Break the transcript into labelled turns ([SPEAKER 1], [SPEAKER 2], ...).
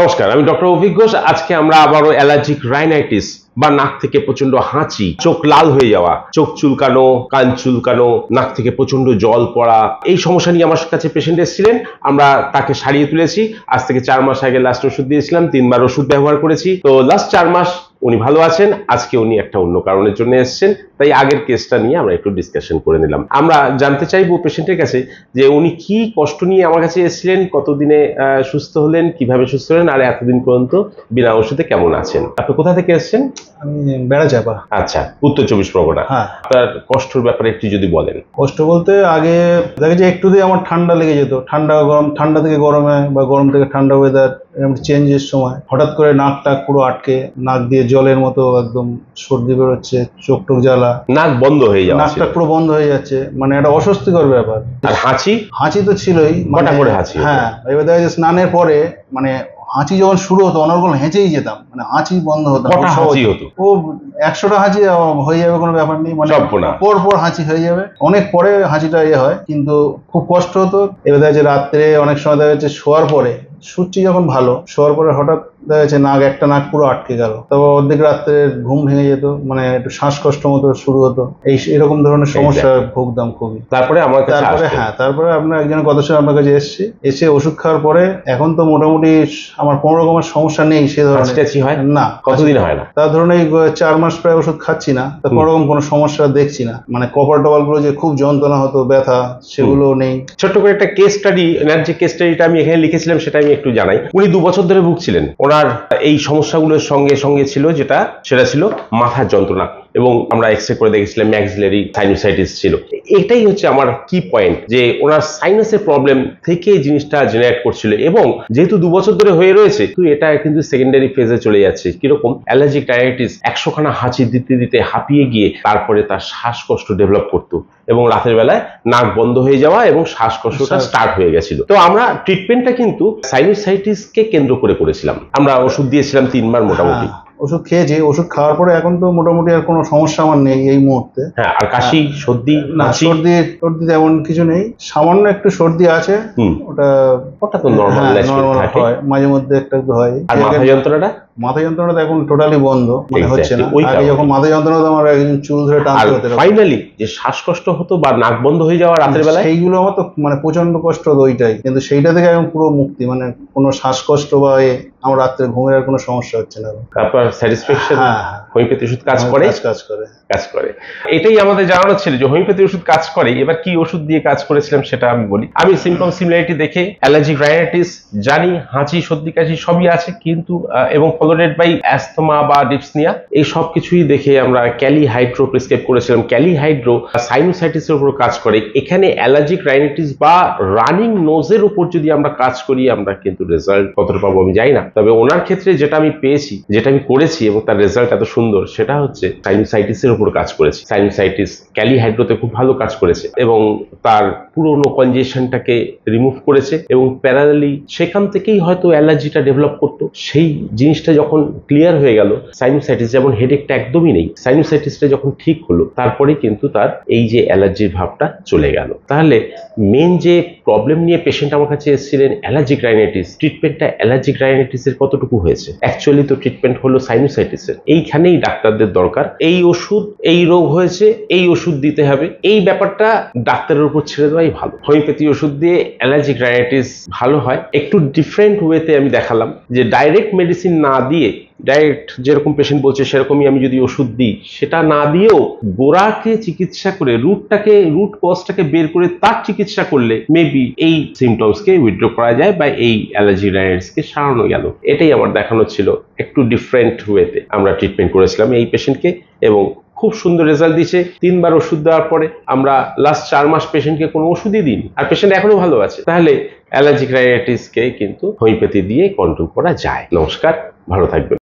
[SPEAKER 1] নমস্কার, আমি ডক্টর অভিক ঘোষ। আজকে আমরা আবারও অ্যালার্জিক রাইনাইটিস বা নাক থেকে প্রচন্ড হাঁচি, চোখ লাল হয়ে যাওয়া, চোখ চুলকানো, কান চুলকানো, নাক থেকে প্রচন্ড জল পড়া, এই সমস্যা নিয়ে আমার কাছে পেশেন্ট এসেছিলেন। আমরা তাকে সারিয়ে তুলেছি। আজ থেকে 4 মাস আগে লাস্ট ওষুধ দিয়েছিলাম, 3 বার ওষুধ ব্যবহার করেছি। তো লাস্ট 4 মাস উনি ভালো আছেন। আজকে উনি একটা অন্য কারণের জন্য এসেছেন, তাই আগের কেসটা নিয়ে আমরা একটু ডিসকাশন করে নিলাম। আমরা জানতে চাইবো পেশেন্টের কাছে যে উনি কি কষ্ট নিয়ে আমার কাছে এসেছিলেন, কতদিনে সুস্থ হলেন, কিভাবে সুস্থ হলেন, আর এতদিন পর্যন্ত বিনা ওষুধে কেমন আছেন। আপনি কোথা থেকে এসেছেন?
[SPEAKER 2] আমি বেড়াচাপা।
[SPEAKER 1] আচ্ছা, উত্তর 24 পরগনা।
[SPEAKER 2] হ্যাঁ।
[SPEAKER 1] আপনার কষ্টর ব্যাপারে একটু যদি বলেন।
[SPEAKER 2] কষ্ট বলতে আগে দেখা যায় একটু দিয়ে আমার ঠান্ডা লেগে যেত, ঠান্ডা গরম, ঠান্ডা থেকে গরমে বা গরম থেকে ঠান্ডা ওয়েদার চেঞ্জের সময় হঠাৎ করে নাক টাক পুরো আটকে, নাক দিয়ে জলের মতো একদম সর্দি বেরোচ্ছে, চোখ টোক জ্বালা,
[SPEAKER 1] নাক বন্ধ হয়ে যাওয়া,
[SPEAKER 2] নাকটা পুরো বন্ধ হয়ে যাচ্ছে, মানে একটা অস্বস্তিকর ব্যাপার।
[SPEAKER 1] আর হাঁচি?
[SPEAKER 2] হাঁচি তো ছিলই,
[SPEAKER 1] কটা করে হাঁচি?
[SPEAKER 2] হ্যাঁ, এবার দেখা যায় স্নানের পরে মানে হাঁচি যখন শুরু হতো অনর্গল হেঁচেই যেতাম, মানে হাঁচি বন্ধ হতো না।
[SPEAKER 1] কটা হাঁচি হতো?
[SPEAKER 2] ও 100টা হাঁচি হয়ে যাবে, কোনো ব্যাপার নেই, মানে
[SPEAKER 1] সবনা
[SPEAKER 2] পর পর হাঁচি হয়ে যাবে। অনেক পরে হাঁচিটা হয়, কিন্তু খুব কষ্ট হতো। এবার দেখা যাচ্ছে রাত্রে অনেক সময় দেখা যাচ্ছে শোয়ার পরে, শুচ্ছি যখন ভালো, শোয়ার পরে হঠাৎ দেখা যাচ্ছে একটা নাক পুরো আটকে গেল, তবে অর্ধেক রাত্রে ঘুম ভেঙে যেত, মানে একটু শ্বাসকষ্ট মতো শুরু হতো। এরকম ধরনের সমস্যা ভুগতাম খুবই।
[SPEAKER 1] তারপরে আমার কাছে
[SPEAKER 2] তারপরে আপনার একজনের কথা শুনে আপনার কাছে এসে ওষুধ খাওয়ার পরে এখন তো মোটামুটি আমার কোনো রকমের সমস্যা নেই সে ধরনের।
[SPEAKER 1] না, কতদিন হয় না,
[SPEAKER 2] তার ধরুন এই 4 মাস প্রায় ওষুধ খাচ্ছি না, তা কোনো রকম কোনো সমস্যা দেখছি না। মানে কপাল টপাল গুলো যে খুব যন্ত্রণা হতো, ব্যথা, সেগুলো নেই।
[SPEAKER 1] ছোট্ট করে একটা কেস স্টাডি, এনার যে কেস স্টাডিটা আমি এখানে লিখেছিলাম সেটা আমি একটু জানাই। উনি 2 বছর ধরে ভুগছিলেন। ওনার এই সমস্যাগুলোর সঙ্গে সঙ্গে ছিল সেটা ছিল মাথার যন্ত্রণা, এবং আমরা এক্সরে করে দেখেছিলাম ম্যাক্সিলারি সাইনোসাইটিস ছিল। এটাই হচ্ছে আমার কি পয়েন্ট, যে ওনার সাইনাসের প্রবলেম থেকে জিনিসটা জেনারেট করছিল, এবং যেহেতু 2 বছর ধরে হয়ে রয়েছে, তো এটা কিন্তু সেকেন্ডারি ফেজে চলে যাচ্ছে। কিরকম? অ্যালার্জিক রাইনাইটিস 100 খানা হাঁচি দিতে দিতে হাঁপিয়ে গিয়ে তারপরে তার শ্বাসকষ্ট ডেভেলপ করতো, এবং রাতের বেলায় নাক বন্ধ হয়ে যাওয়া এবং শ্বাসকষ্টটা স্টার্ট হয়ে গেছিল। তো আমরা ট্রিটমেন্টটা কিন্তু সাইনোসাইটিসকে কেন্দ্র করে করেছিলাম। আমরা ওষুধ দিয়েছিলাম 3 বার মোটামুটি।
[SPEAKER 2] ওষুধ খেয়েছি, ওষুধ খাওয়ার পরে এখন তো মোটামুটি আর কোনো সমস্যা আমার নেই এই মুহূর্তে।
[SPEAKER 1] হ্যাঁ, আর কাশি, সর্দি?
[SPEAKER 2] না, সর্দি তেমন কিছু নেই, সামান্য একটু সর্দি আছে, ওটা
[SPEAKER 1] তো নরমাল
[SPEAKER 2] হয়, মাঝে মধ্যে একটু হয়।
[SPEAKER 1] আর মাথা যন্ত্রণাটা
[SPEAKER 2] এখন টোটালি বন্ধ, মানে হচ্ছে না। আগে যখন মাথা যন্ত্রণা আমার একজন চুল ধরে টানতে হতো।
[SPEAKER 1] ফাইনালি যে শ্বাসকষ্ট হতো বা নাক বন্ধ হয়ে যাওয়া রাতের বেলায়,
[SPEAKER 2] সেইগুলো আমার তো মানে প্রচন্ড কষ্ট হতো ওইটাই, কিন্তু সেইটা থেকে এখন পুরো মুক্তি, মানে কোনো শ্বাসকষ্ট বা আমার রাত্রে ঘুমের আর কোনো সমস্যা হচ্ছে না।
[SPEAKER 1] আপনার স্যাটিসফ্যাকশন? হোমিওপ্যাথি ওষুধ কাজ করে। এটাই আমাদের জানানো ছিল যে হোমিওপ্যাথি ওষুধ কাজ করে। এবার কি ওষুধ দিয়ে কাজ করেছিলাম সেটা আমি বলি। আমি সিম্পটম সিমিলারিটি দেখে অ্যালার্জিক রাইনাইটিস জানি, হাঁচি, সর্দি, কাশি সবই আছে, কিন্তু এবং ফলোডেড বাই অ্যাস্তমা বা ডিপসনিয়া, এই সব কিছুই দেখে আমরা ক্যালি হাইড্রো প্রেসক্রাইব করেছিলাম। ক্যালি হাইড্রো সাইনোসাইটিসের উপর কাজ করে। এখানে অ্যালার্জিক রাইনাইটিস বা রানিং নোজের উপর যদি আমরা কাজ করি, আমরা কিন্তু রেজাল্ট কতটা পাবো আমি জানি না, তবে ওনার ক্ষেত্রে যেটা আমি পেয়েছি, যেটা আমি করেছি এবং তার রেজাল্ট এত সুন্দর, সেটা হচ্ছে সাইনোসাইটিসের উপর কাজ করেছে। সাইনোসাইটিস ক্যালি হাইড্রোতে খুব ভালো কাজ করেছে, এবং তার পুরোনো কনজেশনটাকে রিমুভ করেছে, এবং প্যারালালি সেখান থেকেই হয়তো অ্যালার্জিটা ডেভেলপ করতো। সেই জিনিসটা যখন ক্লিয়ার হয়ে গেল, সাইনোসাইটিস যেমন হেডেকটা একদমই নেই, সাইনোসাইটিসটা যখন ঠিক হলো, তারপরে কিন্তু তার এই যে অ্যালার্জির ভাবটা চলে গেল। তাহলে মেন যে প্রবলেম নিয়ে পেশেন্ট আমার কাছে এসেছিলেন অ্যালার্জিক রাইনাইটিস, ট্রিটমেন্টটা অ্যালার্জিক রাইনাইটিসের কতটুকু হয়েছে? অ্যাকচুয়ালি তো ট্রিটমেন্ট হলো সাইনোসাইটিসের। এইখানেই ডাক্তারদের দরকার। এই ওষুধ, এই রোগ হয়েছে, এই ওষুধ দিতে হবে, এই ব্যাপারটা ডাক্তারের উপর ছেড়ে দেওয়াই ভালো। হোমিওপ্যাথি ওষুধ দিয়ে অ্যালার্জিক রাইনাইটিস ভালো হয়। একটু ডিফারেন্ট ওয়েতে আমি দেখালাম, যে ডাইরেক্ট মেডিসিন না দিয়ে, ডাইরেক্ট যেরকম পেশেন্ট বলছে সেরকমই আমি যদি ওষুধ দিই, সেটা না দিয়েও গোড়াকে চিকিৎসা করে, রুট কজটাকে বের করে তার চিকিৎসা করলে মেবি এই সিমটমসকে উইথড্র করা যায়, বা এই অ্যালার্জি রাইনাইটিসকে সারানো গেল। এটাই আমার দেখানো ছিল। একটু ডিফারেন্ট ওয়েতে আমরা ট্রিটমেন্ট করেছিলাম এই পেশেন্টকে, এবং খুব সুন্দর রেজাল্ট দিয়েছে। 3 বার ওষুধ দেওয়ার পরে আমরা লাস্ট 4 মাস পেশেন্টকে কোনো ওষুধই দিইনি, আর পেশেন্ট এখনো ভালো আছে। তাহলে অ্যালার্জিক রাইনাইটিসকে কিন্তু হোমিওপ্যাথি দিয়ে কন্ট্রোল করা যায়। নমস্কার, ভালো থাকবেন।